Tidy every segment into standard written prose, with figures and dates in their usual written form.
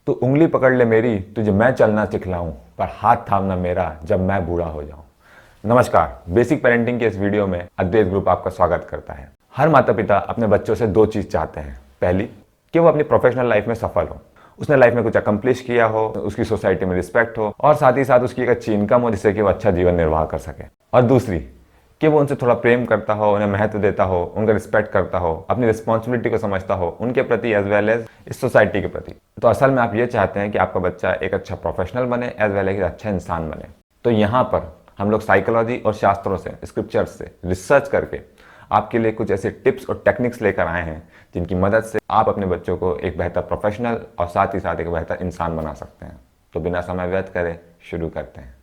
तू उंगली पकड़ ले मेरी, तुझे मैं चलना सिखलाऊं, पर हाथ थामना मेरा जब मैं बूढ़ा हो जाऊं। नमस्कार, बेसिक पेरेंटिंग के इस वीडियो में अद्वैत ग्रुप आपका स्वागत करता है। हर माता पिता अपने बच्चों से दो चीज चाहते हैं। पहली, कि वो अपनी प्रोफेशनल लाइफ में सफल हो, उसने लाइफ में कुछ अकम्प्लिश किया हो, उसकी सोसाइटी में रिस्पेक्ट हो और साथ ही साथ उसकी एक अच्छी इनकम हो जिससे कि वो अच्छा जीवन निर्वाह कर सके। और दूसरी, कि वो उनसे थोड़ा प्रेम करता हो, उन्हें महत्व देता हो, उनका रिस्पेक्ट करता हो, अपनी रिस्पॉन्सिबिलिटी को समझता हो उनके प्रति एज वेल एज इस सोसाइटी के प्रति। तो असल में आप ये चाहते हैं कि आपका बच्चा एक अच्छा प्रोफेशनल बने एज वेल एज अच्छा इंसान बने। तो यहाँ पर हम लोग साइकोलॉजी और शास्त्रों से, स्क्रिप्चर्स से रिसर्च करके आपके लिए कुछ ऐसे टिप्स और टेक्निक्स लेकर आए हैं जिनकी मदद से आप अपने बच्चों को एक बेहतर प्रोफेशनल और साथ ही साथ एक बेहतर इंसान बना सकते हैं। तो बिना समय व्यर्थ करे शुरू करते हैं।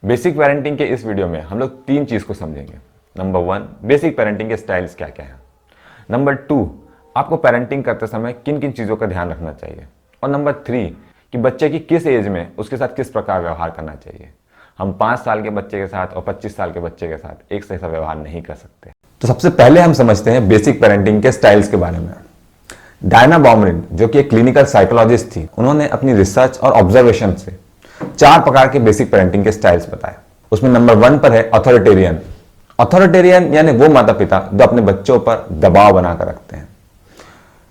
बेसिक पेरेंटिंग के इस वीडियो में हम लोग तीन चीज को समझेंगे। नंबर 1, बेसिक पेरेंटिंग के स्टाइल्स क्या क्या हैं। नंबर 2, आपको पेरेंटिंग करते समय किन किन चीजों का ध्यान रखना चाहिए। और नंबर 3, कि बच्चे की किस एज में उसके साथ किस प्रकार व्यवहार करना चाहिए। हम 5 साल के बच्चे के साथ और 25 साल के बच्चे के साथ एक जैसा व्यवहार नहीं कर सकते। तो सबसे पहले हम समझते हैं बेसिक पेरेंटिंग के स्टाइल्स के बारे में। डायना बाउमरिन, जो कि एक क्लिनिकल साइकोलॉजिस्ट थी, उन्होंने अपनी रिसर्च और ऑब्जर्वेशन से 4 प्रकार के बेसिक पेरेंटिंग के स्टाइल्स बताए। उसमें नंबर 1 पर है अथॉरिटेरियन। अथॉरिटेरियन यानी वो माता पिता जो अपने बच्चों पर दबाव बनाकर रखते हैं।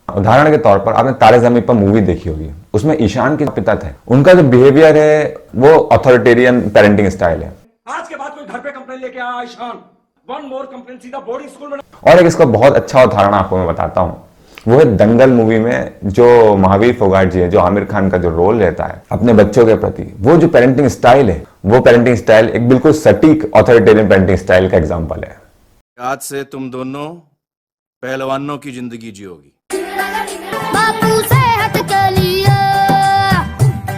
उदाहरण के तौर पर आपने तारे ज़मीन पर मूवी देखी होगी, उसमें ईशान के पिता थे, उनका जो बिहेवियर है वो अथॉरिटेरियन पेरेंटिंग स्टाइल है। आज के बाद कोई घर पे कंप्लेन लेके आया ईशान, वन मोर कंप्लेन सीधा बोर्डिंग स्कूल में। और एक इसका बहुत अच्छा उदाहरण आपको मैं बताता हूं, वो है दंगल मूवी में जो महावीर फोगाट जी है, जो आमिर खान का जो रोल रहता है अपने बच्चों के प्रति, वो जो पेरेंटिंग स्टाइल है, वो पेरेंटिंग स्टाइल एक बिल्कुल सटीक ऑथोरिटेरियन पेरेंटिंग स्टाइल का एग्जांपल है। आज से तुम दोनों पहलवानों की जिंदगी जियोगी। बापू सेहत के लिए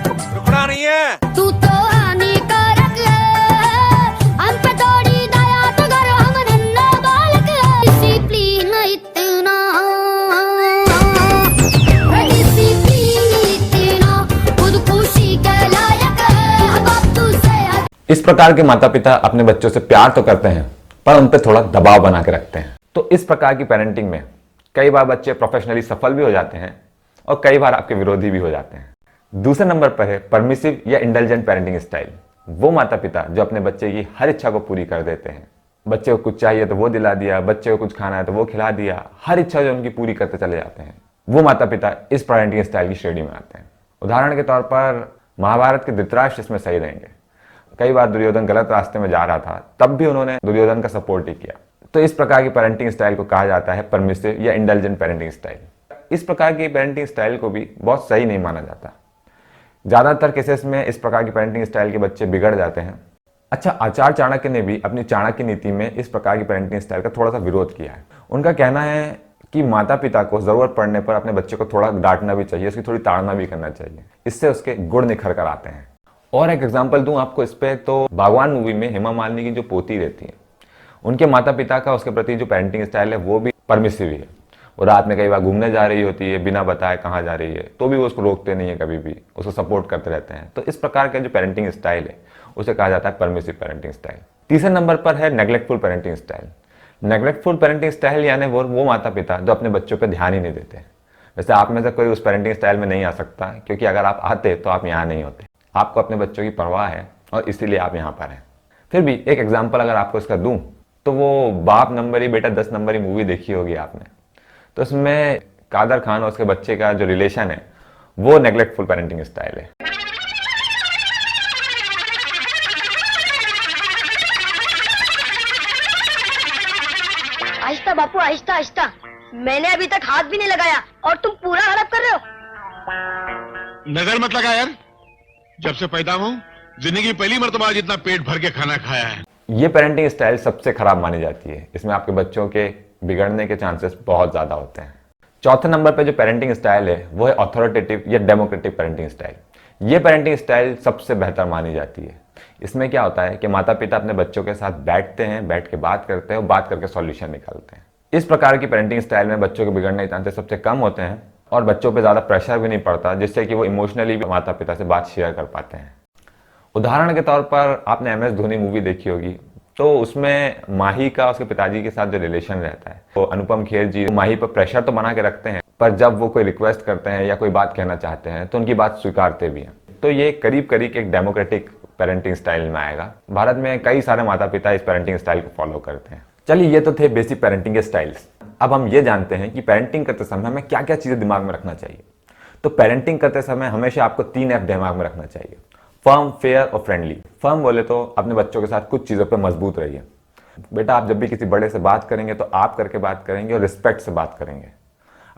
रुकना नहीं है। तू तो हानिकारक है, हम पे थोड़ी दया तो कर, हम नन्हा बालक है। डिसिप्लिन इतना, डिसिप्लिन इतना, खुद खुशी के लायक है। बापू सेहत। इस प्रकार के माता पिता अपने बच्चों से प्यार तो करते हैं पर उन पर थोड़ा दबाव बना के रखते हैं। तो इस प्रकार की पेरेंटिंग में कई बार बच्चे प्रोफेशनली सफल भी हो जाते हैं और कई बार आपके विरोधी भी हो जाते हैं। दूसरे नंबर पर है परमिसिव या इंटेलिजेंट पेरेंटिंग स्टाइल। वो माता पिता जो अपने बच्चे की हर इच्छा को पूरी कर देते हैं। बच्चे को कुछ चाहिए तो वो दिला दिया, बच्चे को कुछ खाना है तो वो खिला दिया, हर इच्छा जो उनकी पूरी करते चले जाते हैं। वो माता पिता इस पेरेंटिंग स्टाइल की श्रेणी में आते हैं। उदाहरण के तौर पर महाभारत के धृतराष्ट्र इसमें सही रहेंगे। कई बार दुर्योधन गलत रास्ते में जा रहा था, तब भी उन्होंने दुर्योधन का सपोर्ट ही किया। तो इस प्रकार की पेरेंटिंग स्टाइल को कहा जाता है परमिसिव या इंटेलिजेंट पेरेंटिंग स्टाइल। इस प्रकार की पेरेंटिंग स्टाइल को भी बहुत सही नहीं माना जाता। ज्यादातर केसेस में इस प्रकार की पेरेंटिंग स्टाइल के बच्चे बिगड़ जाते हैं। अच्छा, आचार्य चाणक्य ने भी अपनी चाणक्य नीति में इस प्रकार की पेरेंटिंग स्टाइल का थोड़ा सा विरोध किया है। उनका कहना है कि माता पिता को जरूरत पड़ने पर अपने बच्चे को थोड़ा डांटना भी चाहिए, उसकी थोड़ी ताड़ना भी करना चाहिए, इससे उसके गुण निखर कर आते हैं। और एक एग्जाम्पल दूं आपको इस पे, तो बागवान मूवी में हेमा मालिनी की जो पोती रहती है, उनके माता पिता का उसके प्रति जो पेरेंटिंग स्टाइल है वो भी परमिसिव ही है। वो रात में कई बार घूमने जा रही होती है, बिना बताए कहाँ जा रही है, तो भी वो उसको रोकते नहीं है, कभी भी उसको सपोर्ट करते रहते हैं। तो इस प्रकार का जो पेरेंटिंग स्टाइल है उसे कहा जाता है परमिसिव पेरेंटिंग स्टाइल। तीसरे नंबर पर है नेग्लेक्टफुल पेरेंटिंग स्टाइल। नेग्लेक्टफुल पेरेंटिंग स्टाइल यानी वो माता पिता जो अपने बच्चों पर ध्यान ही नहीं देते। वैसे आप में से कोई उस पेरेंटिंग स्टाइल में नहीं आ सकता, क्योंकि अगर आप आते तो आप यहाँ नहीं होते। आपको अपने बच्चों की परवाह है और इसीलिए आप यहाँ पर हैं। फिर भी एक एग्जाम्पल अगर आपको इसका दूं, तो वो बाप नंबर ही बेटा 10 नंबर ही मूवी देखी होगी आपने। तो उसमें कादर खान और उसके बच्चे का जो रिलेशन है वो नेग्लेक्टफुल पेरेंटिंग स्टाइल है। आहिस्ता बापू, आहिस्ता आहिस्ता। मैंने अभी तक हाथ भी नहीं लगाया और तुम पूरा हड़प कर रहे हो। नजर मत लगा यार, जब से पैदा हूं जिंदगी पहली मर्तबा जितना पेट भर के खाना खाया है। ये पेरेंटिंग स्टाइल सबसे खराब मानी जाती है। इसमें आपके बच्चों के बिगड़ने के चांसेस बहुत ज्यादा होते हैं। चौथे नंबर पे जो पेरेंटिंग स्टाइल है वो है अथॉरिटेटिव या डेमोक्रेटिक पेरेंटिंग स्टाइल। ये पेरेंटिंग स्टाइल सबसे बेहतर मानी जाती है। इसमें क्या होता है कि माता पिता अपने बच्चों के साथ बैठते हैं, बैठ के बात करते हैं और बात करके सॉल्यूशन निकालते हैं। इस प्रकार की पेरेंटिंग स्टाइल में बच्चों के बिगड़ने के चांसेस सबसे कम होते हैं और बच्चों पे ज्यादा प्रेशर भी नहीं पड़ता, जिससे कि वो इमोशनली भी माता पिता से बात शेयर कर पाते हैं। उदाहरण के तौर पर आपने MS धोनी मूवी देखी होगी, तो उसमें माही का उसके पिताजी के साथ जो रिलेशन रहता है, तो अनुपम खेर जी माही पर प्रेशर तो बना के रखते हैं, पर जब वो कोई रिक्वेस्ट करते हैं या कोई बात कहना चाहते हैं तो उनकी बात स्वीकारते भी हैं। तो ये करीब करीब एक डेमोक्रेटिक पेरेंटिंग स्टाइल में आएगा। भारत में कई सारे माता पिता इस पेरेंटिंग स्टाइल को फॉलो करते हैं। चलिए, ये तो थे बेसिक पेरेंटिंग के स्टाइल्स। अब हम ये जानते हैं कि पेरेंटिंग करते समय हमें क्या क्या चीज़ें दिमाग में रखना चाहिए। तो पेरेंटिंग करते समय हमेशा आपको 3 F दिमाग में रखना चाहिए: फर्म, फेयर और फ्रेंडली। फर्म बोले तो अपने बच्चों के साथ कुछ चीज़ों पे मजबूत रहिए। बेटा, आप जब भी किसी बड़े से बात करेंगे तो आप करके बात करेंगे और रिस्पेक्ट से बात करेंगे।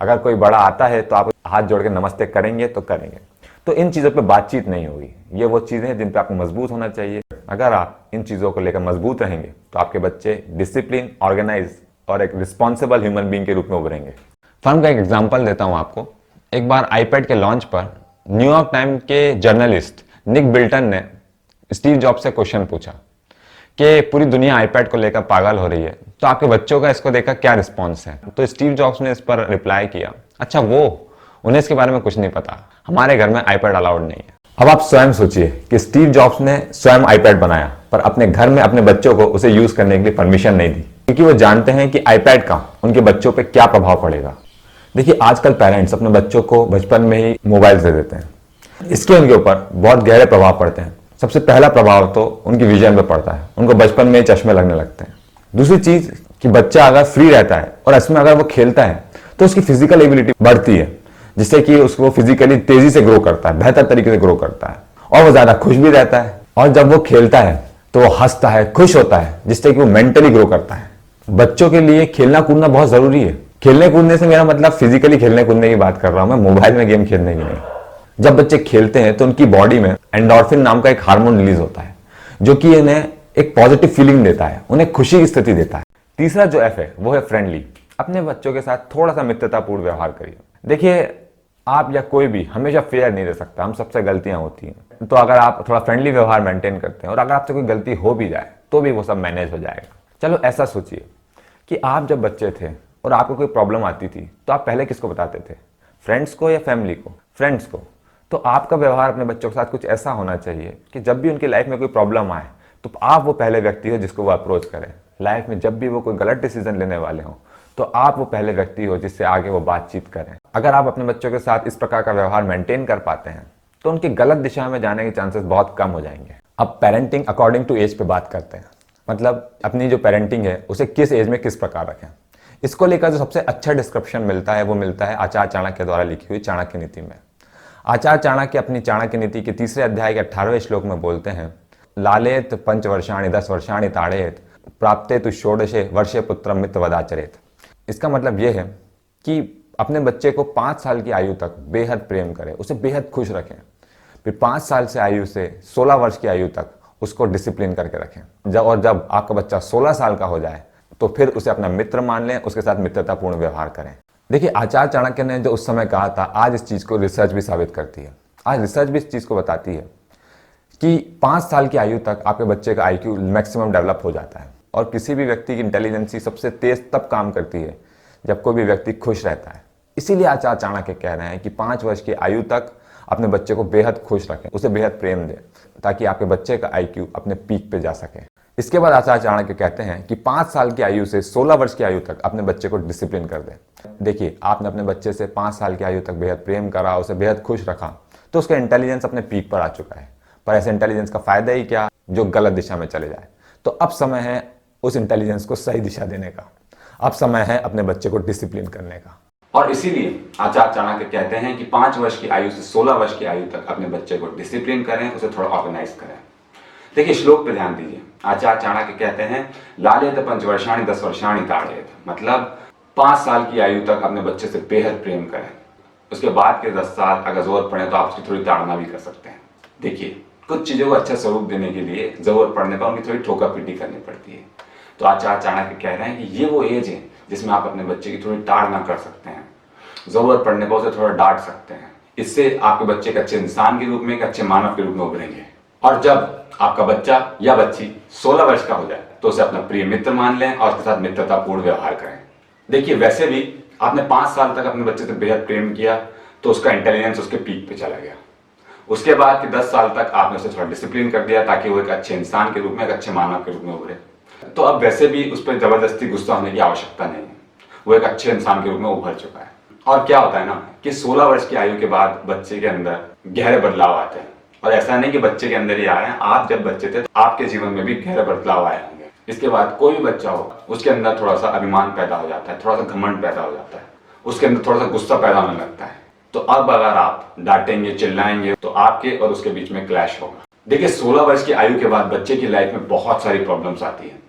अगर कोई बड़ा आता है तो आप हाथ जोड़ के नमस्ते करेंगे तो करेंगे। तो इन चीज़ों पे बातचीत नहीं होगी। ये वो चीज़ें हैं जिन पे आपको मजबूत होना चाहिए। अगर आप इन चीज़ों को लेकर मजबूत रहेंगे तो आपके बच्चे डिसिप्लिन, ऑर्गेनाइज और एक रिस्पॉन्सिबल ह्यूमन बीइंग के रूप में उभरेंगे। फर्म का एक एग्जाम्पल देता हूँ आपको। एक बार आईपैड के लॉन्च पर न्यूयॉर्क टाइम के जर्नलिस्ट निक बिल्टन ने स्टीव जॉब से क्वेश्चन पूछा कि पूरी दुनिया आईपैड को लेकर पागल हो रही है, तो आपके बच्चों का इसको देखकर क्या रिस्पॉन्स है। तो स्टीव जॉब्स ने इस पर रिप्लाई किया, अच्छा, उन्हें इसके बारे में कुछ नहीं पता, हमारे घर में आईपैड अलाउड नहीं है। अब आप स्वयं सोचिए कि स्टीव जॉब्स ने स्वयं आईपैड बनाया, पर अपने घर में अपने बच्चों को उसे यूज करने के लिए परमिशन नहीं दी, क्योंकि वो जानते हैं कि आईपैड का उनके बच्चों पे क्या प्रभाव पड़ेगा। देखिए, आजकल पेरेंट्स अपने बच्चों को बचपन में ही मोबाइल दे देते हैं। इसके उनके ऊपर बहुत गहरे प्रभाव पड़ते हैं। सबसे पहला प्रभाव तो उनकी विजन पे पड़ता है, उनको बचपन में ही चश्मे लगने लगते हैं। दूसरी चीज कि बच्चा अगर फ्री रहता है और इसमें अगर वो खेलता है तो उसकी फिजिकल एबिलिटी बढ़ती है, जिससे कि उसको फिजिकली तेजी से ग्रो करता है, बेहतर तरीके से ग्रो करता है, और वो ज्यादा खुश भी रहता है। और जब वो खेलता है तो वो हंसता है, खुश होता है, जिससे कि वो मेंटली ग्रो करता है। बच्चों के लिए खेलना कूदना बहुत जरूरी है। खेलने कूदने से मेरा मतलब फिजिकली खेलने कूदने की बात कर रहा हूं मैं, मोबाइल में गेम खेलने की नहीं। जब बच्चे खेलते हैं तो उनकी बॉडी में एंडोर्फिन नाम का एक हार्मोन रिलीज होता है, जो कि इन्हें एक पॉजिटिव फीलिंग देता है, उन्हें खुशी की स्थिति देता है। तीसरा जो एफ है वो है फ्रेंडली। अपने बच्चों के साथ थोड़ा सा मित्रतापूर्ण व्यवहार करिए। देखिए, आप या कोई भी हमेशा फेयर नहीं रह सकता, हम सबसे गलतियां होती हैं। तो अगर आप थोड़ा फ्रेंडली व्यवहार मेंटेन करते हैं और अगर आपसे कोई गलती हो भी जाए तो भी वो सब मैनेज हो जाएगा। चलो, ऐसा सोचिए कि आप जब बच्चे थे और आपको कोई प्रॉब्लम आती थी तो आप पहले किसको बताते थे? फ्रेंड्स को या फैमिली को? फ्रेंड्स को। तो आपका व्यवहार अपने बच्चों के साथ कुछ ऐसा होना चाहिए कि जब भी उनकी लाइफ में कोई प्रॉब्लम आए तो आप वो पहले व्यक्ति हो जिसको वो अप्रोच करें। लाइफ में जब भी वो कोई गलत डिसीजन लेने वाले हो तो आप वो पहले व्यक्ति हो जिससे आगे वो बातचीत करें। अगर आप अपने बच्चों के साथ इस प्रकार का व्यवहार मेंटेन कर पाते हैं तो उनकी गलत दिशा में जाने के चांसेस बहुत कम हो जाएंगे। अब पेरेंटिंग अकॉर्डिंग टू एज पे बात करते हैं, मतलब अपनी जो पेरेंटिंग है उसे किस एज में किस प्रकार रखें। इसको लेकर जो सबसे अच्छा डिस्क्रिप्शन मिलता है वो मिलता है आचार्य चाणक्य द्वारा लिखी हुई चाणक्य नीति में। आचार्य चाणक्य अपनी चाणक्य नीति के 3 अध्याय के 18वें श्लोक में बोलते हैं, लालेत 5 वर्षाणि 10 वर्षाणि ताड़ेत प्राप्ते तु षोडशे वर्षे पुत्रम मित्रवदाचरेत। इसका मतलब यह है कि अपने बच्चे को 5 साल की आयु तक बेहद प्रेम करें, उसे बेहद खुश रखें। फिर 5 साल से आयु से 16 वर्ष की आयु तक उसको डिसिप्लिन करके रखें। जब आपका बच्चा 16 साल का हो जाए तो फिर उसे अपना मित्र मान लें, उसके साथ मित्रतापूर्ण व्यवहार करें। देखिए, आचार्य चाणक्य ने जो उस समय कहा था, आज इस चीज को रिसर्च भी साबित करती है। आज रिसर्च भी इस चीज को बताती है कि 5 साल की आयु तक आपके बच्चे का IQ मैक्सिमम डेवलप हो जाता है। और किसी भी व्यक्ति की इंटेलिजेंसी सबसे तेज तब काम करती है जब कोई भी व्यक्ति खुश रहता है। इसीलिए आचार्य चाणक्य कह रहे हैं कि 5 वर्ष की आयु तक अपने बच्चे को बेहद खुश रखें, उसे बेहद प्रेम दें, ताकि आपके बच्चे का IQ अपने पीक पे जा सके। इसके बाद आचार्य चाणक्य कहते हैं कि 5 साल की आयु से 16 वर्ष की आयु तक अपने बच्चे को डिसिप्लिन कर दें। देखिए, आपने अपने बच्चे से 5 साल की आयु तक बेहद प्रेम करा, उसे बेहद खुश रखा, तो उसका इंटेलिजेंस अपने पीक पर आ चुका है। पर ऐसे इंटेलिजेंस का फायदा ही क्या जो गलत दिशा में चले जाए। तो अब समय है उस इंटेलिजेंस को सही दिशा देने का। अब समय है अपने बच्चे को डिसिप्लिन करने का। और इसीलिए आचार्य चाणक्य कहते हैं कि 5 वर्ष की आयु से 16 वर्ष की आयु तक अपने बच्चे को डिसिप्लिन करें, उसे थोड़ा ऑर्गेनाइज करें। देखिए, श्लोक पे ध्यान दीजिए। आचार्य चाणक्य कहते हैं, लालेत 5 वर्षाणि 10 वर्षाणि ताड़ेत, मतलब 5 साल की आयु तक अपने बच्चे से बेहद प्रेम करें। उसके बाद के 10 साल अगर जरूरत पड़े तो आप उसकी थोड़ी ताड़ना भी कर सकते हैं। देखिए, कुछ चीजों को अच्छा स्वरूप देने के लिए जरूरत पड़ने पर उनकी थोड़ी ठोका पीटी करनी पड़ती है। तो आचार्य चाणक्य कह रहे हैं कि ये वो एज है जिसमें आप अपने बच्चे की थोड़ी ताड़ना कर सकते हैं, जरूरत पड़ने पर उसे थोड़ा डांट सकते हैं। इससे आपके बच्चे एक अच्छे इंसान के रूप में, एक अच्छे मानव के रूप में उभरेंगे। और जब आपका बच्चा या बच्ची 16 वर्ष का हो जाए तो उसे अपना प्रिय मित्र मान लें और उसके साथ मित्रतापूर्ण व्यवहार करें। देखिए, वैसे भी आपने 5 साल तक अपने बच्चे से बेहद प्रेम किया तो उसका इंटेलिजेंस उसके पीक पे चला गया। उसके बाद के 10 साल तक आपने उसे थोड़ा डिसिप्लिन कर दिया ताकि वो एक अच्छे इंसान के रूप में, एक अच्छे मानव के रूप में उभरे। तो अब वैसे भी उस पर जबरदस्ती गुस्सा होने की आवश्यकता नहीं है, वो एक अच्छे इंसान के रूप में उभर चुका है। और क्या होता है ना कि 16 वर्ष की आयु के बाद बच्चे के अंदर गहरे बदलाव आते हैं, और ऐसा नहीं कि बच्चे के अंदर ही आए हैं, आप जब बच्चे थे तो आपके जीवन में भी गहरे बदलाव आए होंगे। इसके बाद कोई भी बच्चा हो, उसके अंदर थोड़ा सा अभिमान पैदा हो जाता है, थोड़ा सा घमंड पैदा हो जाता है, उसके अंदर थोड़ा सा गुस्सा पैदा होने लगता है। तो अब अगर आप डांटेंगे, चिल्लाएंगे, तो आपके और उसके बीच में क्लैश होगा। देखिए, 16 वर्ष की आयु के बाद बच्चे की लाइफ में बहुत सारी प्रॉब्लम्स आती हैं,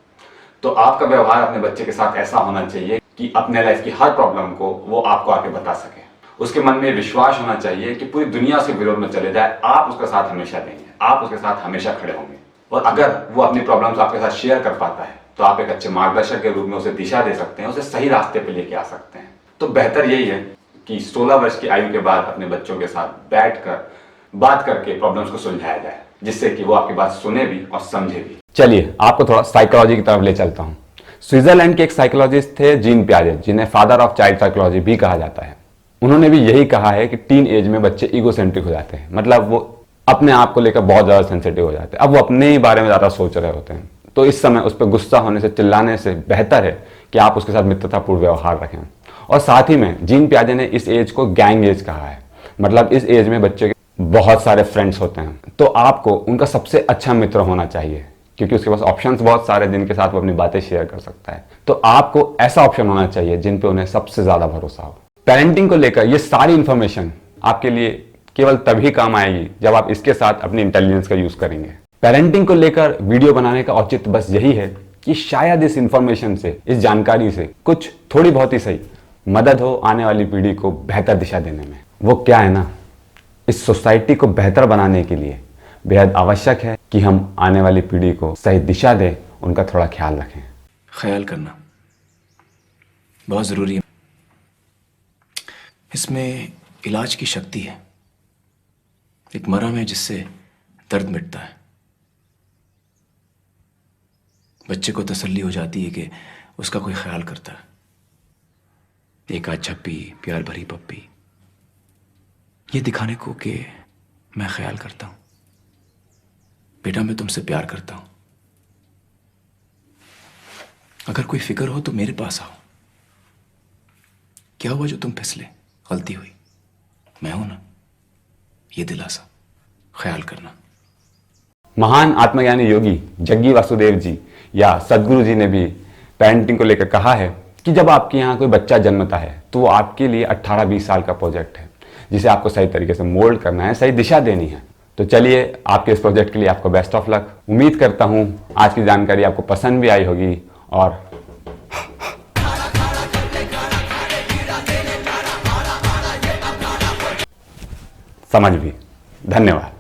तो आपका व्यवहार अपने बच्चे के साथ ऐसा होना चाहिए कि अपने लाइफ की हर प्रॉब्लम को वो आपको आके बता सके। उसके मन में विश्वास होना चाहिए कि पूरी दुनिया उसके विरोध में चले जाए, आप उसका साथ हमेशा देंगे, आप उसके साथ हमेशा खड़े होंगे। और अगर वो अपनी प्रॉब्लम्स आपके साथ शेयर कर पाता है तो आप एक अच्छे मार्गदर्शक के रूप में उसे दिशा दे सकते हैं, उसे सही रास्ते पे लेके आ सकते हैं। तो बेहतर यही है कि 16 वर्ष की आयु के बाद अपने बच्चों के साथ बैठकर बात करके प्रॉब्लम्स को सुलझाया जाए, जिससे कि वो आपकी बात सुने भी और समझे भी। चलिए, आपको थोड़ा साइकोलॉजी की तरफ ले चलता हूँ। स्विट्जरलैंड के एक साइकोलॉजिस्ट थे जीन पियाजे, जिन्हें फादर ऑफ चाइल्ड साइकोलॉजी भी कहा जाता है। उन्होंने भी यही कहा है कि टीन एज में बच्चे ईगोसेंट्रिक हो जाते हैं, मतलब वो अपने आप को लेकर बहुत ज्यादा सेंसिटिव हो जाते हैं। अब वो अपने ही बारे में ज्यादा सोच रहे होते हैं। तो इस समय उस पर गुस्सा होने से, चिल्लाने से बेहतर है कि आप उसके साथ मित्रतापूर्ण व्यवहार रखें। और साथ ही में जीन पियाजे ने इस एज को गैंग एज कहा है, मतलब इस एज में बच्चे के बहुत सारे फ्रेंड्स होते हैं, तो आपको उनका सबसे अच्छा मित्र होना चाहिए, क्योंकि उसके पास ऑप्शंस बहुत सारे, जिनके साथ वो अपनी बातें शेयर कर सकता है। तो आपको ऐसा ऑप्शन होना चाहिए जिन पे उन्हें सबसे ज्यादा भरोसा हो। पेरेंटिंग को लेकर ये सारी इंफॉर्मेशन आपके लिए केवल तभी काम आएगी जब आप इसके साथ अपनी इंटेलिजेंस का यूज करेंगे। पेरेंटिंग को लेकर वीडियो बनाने का औचित्य बस यही है कि शायद इस इंफॉर्मेशन से, इस जानकारी से कुछ थोड़ी बहुत ही सही मदद हो आने वाली पीढ़ी को बेहतर दिशा देने में। वो क्या है ना, इस सोसाइटी को बेहतर बनाने के लिए बेहद आवश्यक है कि हम आने वाली पीढ़ी को सही दिशा दें, उनका थोड़ा ख्याल रखें। ख्याल करना बहुत ज़रूरी है। इसमें इलाज की शक्ति है, एक मरहम है जिससे दर्द मिटता है। बच्चे को तसल्ली हो जाती है कि उसका कोई ख्याल करता है। एक आध झप्पी, प्यार भरी पप्पी, ये दिखाने को कि मैं ख्याल करता हूं, बेटा मैं तुमसे प्यार करता हूं। अगर कोई फिक्र हो तो मेरे पास आओ। क्या हुआ जो तुम फिसले, गलती हुई, मैं हूं ना, ये दिलासा, ख्याल करना। महान आत्मज्ञानी योगी जग्गी वासुदेव जी या सदगुरु जी ने भी पेरेंटिंग को लेकर कहा है कि जब आपके यहाँ कोई बच्चा जन्मता है तो वो आपके लिए 18-20 साल का प्रोजेक्ट है, जिसे आपको सही तरीके से मोल्ड करना है, सही दिशा देनी है। तो चलिए, आपके इस प्रोजेक्ट के लिए आपको बेस्ट ऑफ लक। उम्मीद करता हूँ आज की जानकारी आपको पसंद भी आई होगी और समझ भी। धन्यवाद।